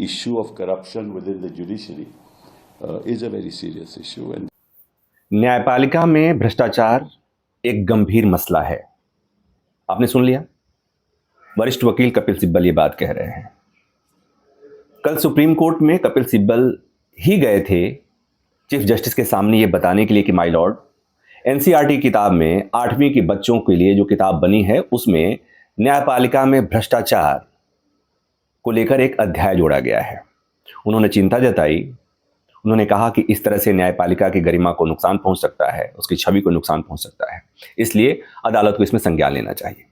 issue of corruption within the judiciary is a very serious issue. And न्यायपालिका में भ्रष्टाचार एक गंभीर मसला है। आपने सुन लिया, वरिष्ठ वकील कपिल सिब्बल ये बात कह रहे हैं। कल सुप्रीम कोर्ट में कपिल सिब्बल ही गए थे चीफ जस्टिस के सामने ये बताने के लिए कि माय लॉर्ड, एनसीईआरटी किताब में 8वीं के बच्चों के लिए जो किताब बनी है उसमें न्यायपालिका में भ्रष्टाचार को लेकर एक अध्याय जोड़ा गया है। उन्होंने चिंता जताई। उन्होंने कहा कि इस तरह से न्यायपालिका की गरिमा को नुकसान पहुंच सकता है, उसकी छवि को नुकसान पहुंच सकता है, इसलिए अदालत को इसमें संज्ञान लेना चाहिए।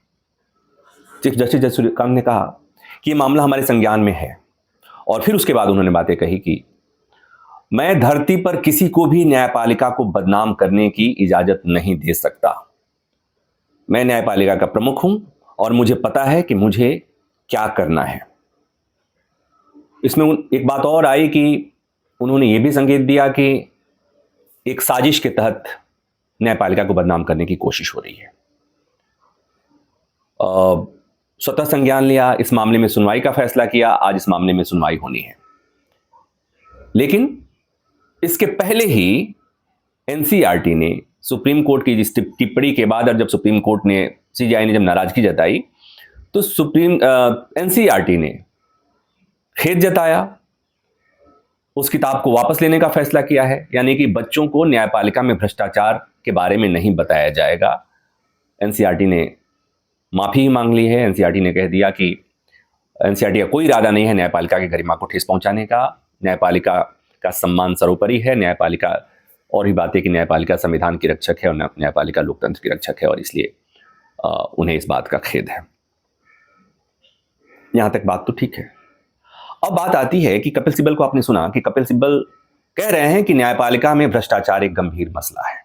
चीफ जस्टिस सूर्यकांत ने कहा कि ये मामला हमारे संज्ञान में है, और फिर उसके बाद उन्होंने बातें कही कि मैं धरती पर किसी को भी न्यायपालिका को बदनाम करने की इजाजत नहीं दे सकता। मैं न्यायपालिका का प्रमुख हूं और मुझे पता है कि मुझे क्या करना है। इसमें एक बात और आई कि उन्होंने ये भी संकेत दिया कि एक साजिश के तहत न्यायपालिका को बदनाम करने की कोशिश हो रही है। स्वतः संज्ञान लिया, इस मामले में सुनवाई का फैसला किया। आज इस मामले में सुनवाई होनी है, लेकिन इसके पहले ही एनसीईआरटी ने सुप्रीम कोर्ट की जिस टिप्पणी के बाद, और जब सुप्रीम कोर्ट ने, सीजेआई ने जब नाराजगी जताई, तो एनसीईआरटी ने खेद जताया, उस किताब को वापस लेने का फैसला किया है। यानी कि बच्चों को न्यायपालिका में भ्रष्टाचार के बारे में नहीं बताया जाएगा। एनसीईआरटी ने माफी मांग ली है। एनसीईआरटी ने कह दिया कि एनसीईआरटी का कोई इरादा नहीं है न्यायपालिका की गरिमा को ठेस पहुंचाने का। न्यायपालिका का सम्मान सर्वोपरि है। न्यायपालिका, और भी बातें कि न्यायपालिका संविधान की रक्षक है और न्यायपालिका लोकतंत्र की रक्षक है, और इसलिए उन्हें इस बात का खेद है। यहां तक बात तो ठीक है। अब बात आती है कि कपिल सिब्बल को आपने सुना कि कपिल सिब्बल कह रहे हैं कि न्यायपालिका में भ्रष्टाचार एक गंभीर मसला है,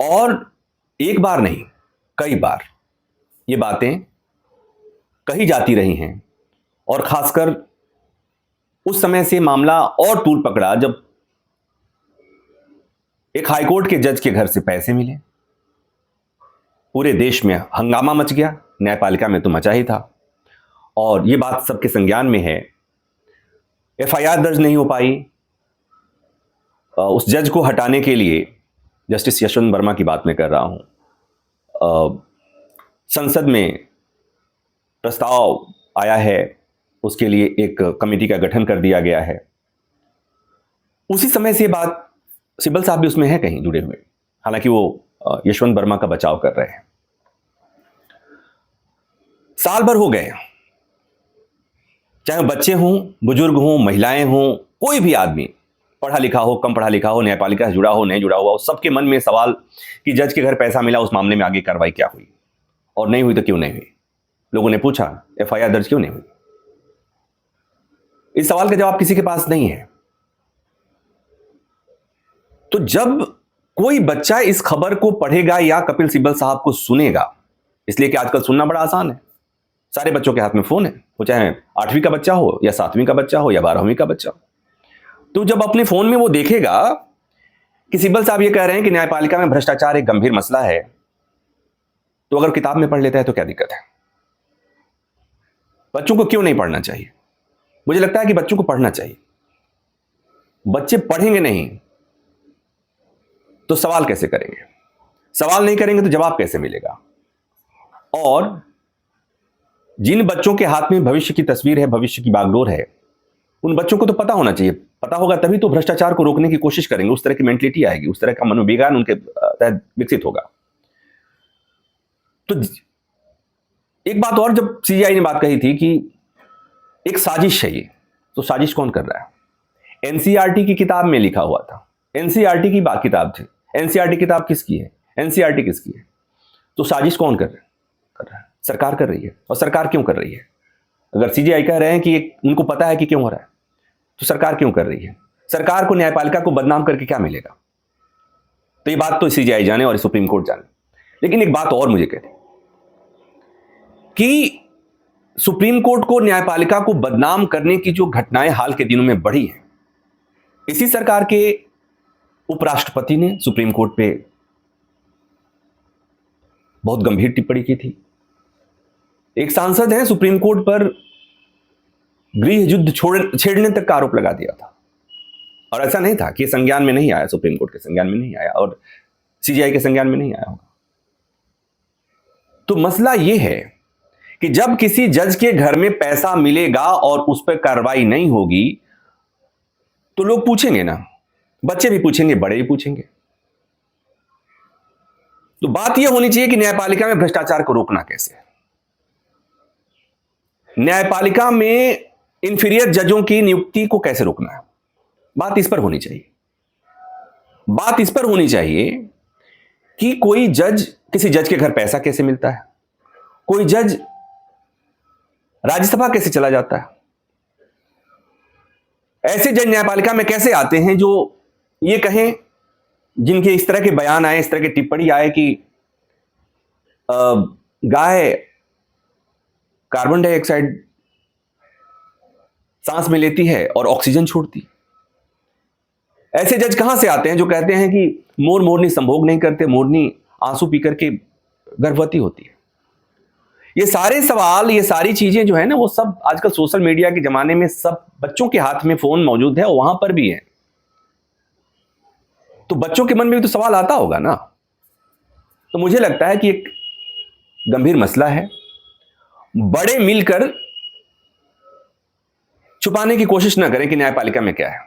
और एक बार नहीं कई बार ये बातें कही जाती रही हैं। और खासकर उस समय से मामला और तूल पकड़ा जब एक हाईकोर्ट के जज के घर से पैसे मिले। पूरे देश में हंगामा मच गया, न्यायपालिका में तो मचा ही था, और ये बात सबके संज्ञान में है। एफआईआर दर्ज नहीं हो पाई। उस जज को हटाने के लिए, जस्टिस यशवंत वर्मा की बात मैं कर रहा हूं, संसद में प्रस्ताव आया है, उसके लिए एक कमेटी का गठन कर दिया गया है। उसी समय से बात, सिब्बल साहब भी उसमें है कहीं जुड़े हुए, हालांकि वो यशवंत वर्मा का बचाव कर रहे हैं। साल भर हो गए, चाहे बच्चे हों, बुजुर्ग हों, महिलाएं हों, कोई भी आदमी, पढ़ा लिखा हो, कम पढ़ा लिखा हो, न्यायपालिका से जुड़ा हो, नहीं जुड़ा हुआ हो, सबके मन में सवाल कि जज के घर पैसा मिला, उस मामले में आगे कार्रवाई क्या हुई, और नहीं हुई तो क्यों नहीं हुई। लोगों ने पूछा एफआईआर दर्ज क्यों नहीं हुई। इस सवाल का जवाब किसी के पास नहीं है। तो जब कोई बच्चा इस खबर को पढ़ेगा या कपिल सिब्बल साहब को सुनेगा, इसलिए कि आजकल सुनना बड़ा आसान है, सारे बच्चों के हाथ में फोन है, वो चाहे 8वीं का बच्चा हो या 7वीं का बच्चा हो या 12वीं का बच्चा हो। तो जब अपने फोन में वो देखेगा कि सिब्बल साहब ये कह रहे हैं कि न्यायपालिका में भ्रष्टाचार एक गंभीर मसला है, तो अगर किताब में पढ़ लेता है तो क्या दिक्कत है। बच्चों को क्यों नहीं पढ़ना चाहिए? मुझे लगता है कि बच्चों को पढ़ना चाहिए। बच्चे पढ़ेंगे नहीं तो सवाल कैसे करेंगे? सवाल नहीं करेंगे तो जवाब कैसे मिलेगा? और जिन बच्चों के हाथ में भविष्य की तस्वीर है, भविष्य की बागडोर है, उन बच्चों को तो पता होना चाहिए। पता होगा तभी तो भ्रष्टाचार को रोकने की कोशिश करेंगे, उस तरह की मेंटलिटी आएगी, उस तरह का मनोविज्ञान उनके तहत विकसित होगा। तो एक बात और, जब सीजीआई ने बात कही थी कि एक साजिश है ये, तो साजिश कौन कर रहा है? एनसीईआरटी की किताब में लिखा हुआ था, एनसीईआरटी की किताब थी। एनसीईआरटी किताब किसकी है? एनसीईआरटी किसकी है? तो साजिश कौन कर रहा है? सरकार कर रही है। और सरकार क्यों कर रही है? अगर सीजीआई कह रहे हैं कि उनको पता है कि क्यों हो रहा है, तो सरकार क्यों कर रही है? सरकार को न्यायपालिका को बदनाम करके क्या मिलेगा? तो ये बात तो सीजीआई जाने और सुप्रीम कोर्ट जाने। लेकिन एक बात और मुझे कहती कि सुप्रीम कोर्ट को न्यायपालिका को बदनाम करने की जो घटनाएं हाल के दिनों में बढ़ी हैं, इसी सरकार के उपराष्ट्रपति ने सुप्रीम कोर्ट पे बहुत गंभीर टिप्पणी की थी। एक सांसद हैं, सुप्रीम कोर्ट पर गृह युद्ध छेड़ने तक का आरोप लगा दिया था। और ऐसा नहीं था कि संज्ञान में नहीं आया, सुप्रीम कोर्ट के संज्ञान में नहीं आया और सीजीआई के संज्ञान में नहीं आया होगा। तो मसला यह है कि जब किसी जज के घर में पैसा मिलेगा और उस पर कार्रवाई नहीं होगी तो लोग पूछेंगे ना, बच्चे भी पूछेंगे, बड़े भी पूछेंगे। तो बात यह होनी चाहिए कि न्यायपालिका में भ्रष्टाचार को रोकना कैसे है। न्यायपालिका में इंफीरियर जजों की नियुक्ति को कैसे रोकना है, बात इस पर होनी चाहिए। बात इस पर होनी चाहिए कि कोई जज, किसी जज के घर पैसा कैसे मिलता है, कोई जज राज्यसभा कैसे चला जाता है, ऐसे जज न्यायपालिका में कैसे आते हैं जो ये कहें, जिनके इस तरह के बयान आए, इस तरह की टिप्पणी आए कि गाय कार्बन डाइऑक्साइड सांस में लेती है और ऑक्सीजन छोड़ती। ऐसे जज कहां से आते हैं जो कहते हैं कि मोरनी संभोग नहीं करते, मोरनी आंसू पी करके गर्भवती होती है। ये सारे सवाल, ये सारी चीजें जो है ना, वो सब आजकल सोशल मीडिया के जमाने में सब बच्चों के हाथ में फोन मौजूद है और वहां पर भी है। तो बच्चों के मन में भी तो सवाल आता होगा ना। तो मुझे लगता है कि एक गंभीर मसला है, बड़े मिलकर छुपाने की कोशिश ना करें कि न्यायपालिका में क्या है।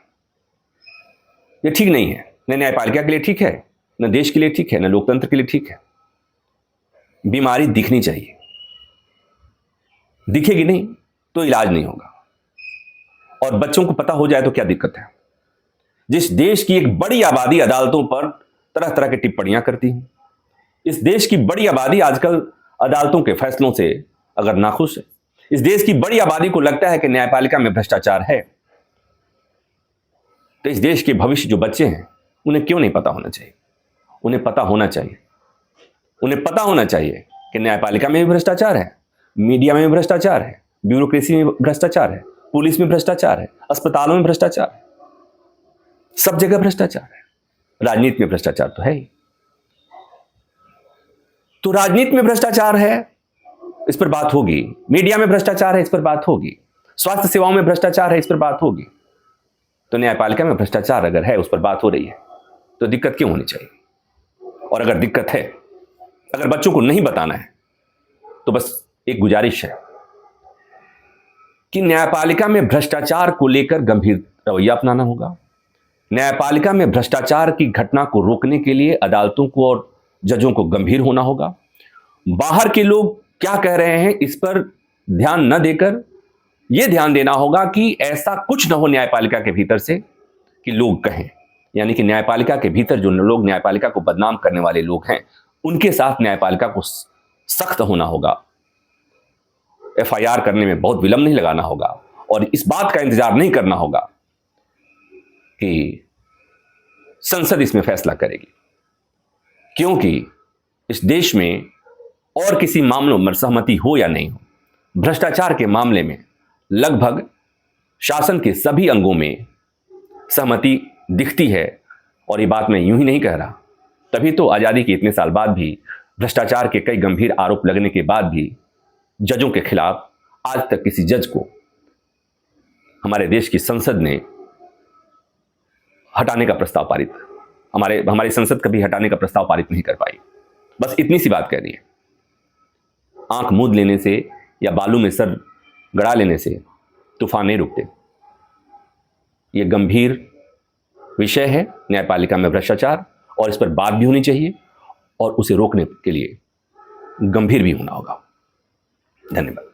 यह ठीक नहीं है, न न्यायपालिका के लिए ठीक है, न देश के लिए ठीक है, न लोकतंत्र के लिए ठीक है। बीमारी दिखनी चाहिए, दिखेगी नहीं तो इलाज नहीं होगा। और बच्चों को पता हो जाए तो क्या दिक्कत है। जिस देश की एक बड़ी आबादी अदालतों पर तरह तरह की टिप्पणियां करती है, इस देश की बड़ी आबादी आजकल अदालतों के फैसलों से अगर नाखुश है, इस देश की बड़ी आबादी को लगता है कि न्यायपालिका में भ्रष्टाचार है, तो इस देश के भविष्य जो बच्चे हैं उन्हें क्यों नहीं पता होना चाहिए। उन्हें पता होना चाहिए, उन्हें पता होना चाहिए कि न्यायपालिका में भी भ्रष्टाचार है, मीडिया में भी भ्रष्टाचार है, ब्यूरोक्रेसी में भ्रष्टाचार है, पुलिस में भ्रष्टाचार है, अस्पतालों में भ्रष्टाचार है, सब जगह भ्रष्टाचार है। राजनीति में भ्रष्टाचार तो है ही। तो राजनीति में भ्रष्टाचार है, इस पर बात होगी। मीडिया में भ्रष्टाचार है, इस पर बात होगी। स्वास्थ्य सेवाओं में भ्रष्टाचार है, इस पर बात होगी। तो न्यायपालिका में भ्रष्टाचार अगर है, उस पर बात हो रही है, तो दिक्कत क्यों होनी चाहिए। और अगर दिक्कत है, अगर बच्चों को नहीं बताना है, तो बस एक गुजारिश है कि न्यायपालिका में भ्रष्टाचार को लेकर गंभीर रवैया अपनाना होगा। न्यायपालिका में भ्रष्टाचार की घटना को रोकने के लिए अदालतों को और जजों को गंभीर होना होगा। बाहर के लोग क्या कह रहे हैं इस पर ध्यान न देकर यह ध्यान देना होगा कि ऐसा कुछ न हो न्यायपालिका के भीतर से कि लोग कहें, यानी कि न्यायपालिका के भीतर जो लोग न्यायपालिका को बदनाम करने वाले लोग हैं, उनके साथ न्यायपालिका को सख्त होना होगा। एफआईआर करने में बहुत विलंब नहीं लगाना होगा और इस बात का इंतजार नहीं करना होगा कि संसद इसमें फैसला करेगी, क्योंकि इस देश में और किसी मामलों में सहमति हो या नहीं हो, भ्रष्टाचार के मामले में लगभग शासन के सभी अंगों में सहमति दिखती है। और ये बात मैं यूं ही नहीं कह रहा, तभी तो आज़ादी के इतने साल बाद भी, भ्रष्टाचार के कई गंभीर आरोप लगने के बाद भी जजों के खिलाफ आज तक किसी जज को हमारे देश की संसद ने हटाने का प्रस्ताव पारित, हमारी संसद कभी हटाने का प्रस्ताव पारित नहीं कर पाई। बस इतनी सी बात कह रही है। आंख मूंद लेने से या बालू में सर गड़ा लेने से तूफान नहीं रुकते। यह गंभीर विषय है न्यायपालिका में भ्रष्टाचार, और इस पर बात भी होनी चाहिए और उसे रोकने के लिए गंभीर भी होना होगा। धन्यवाद।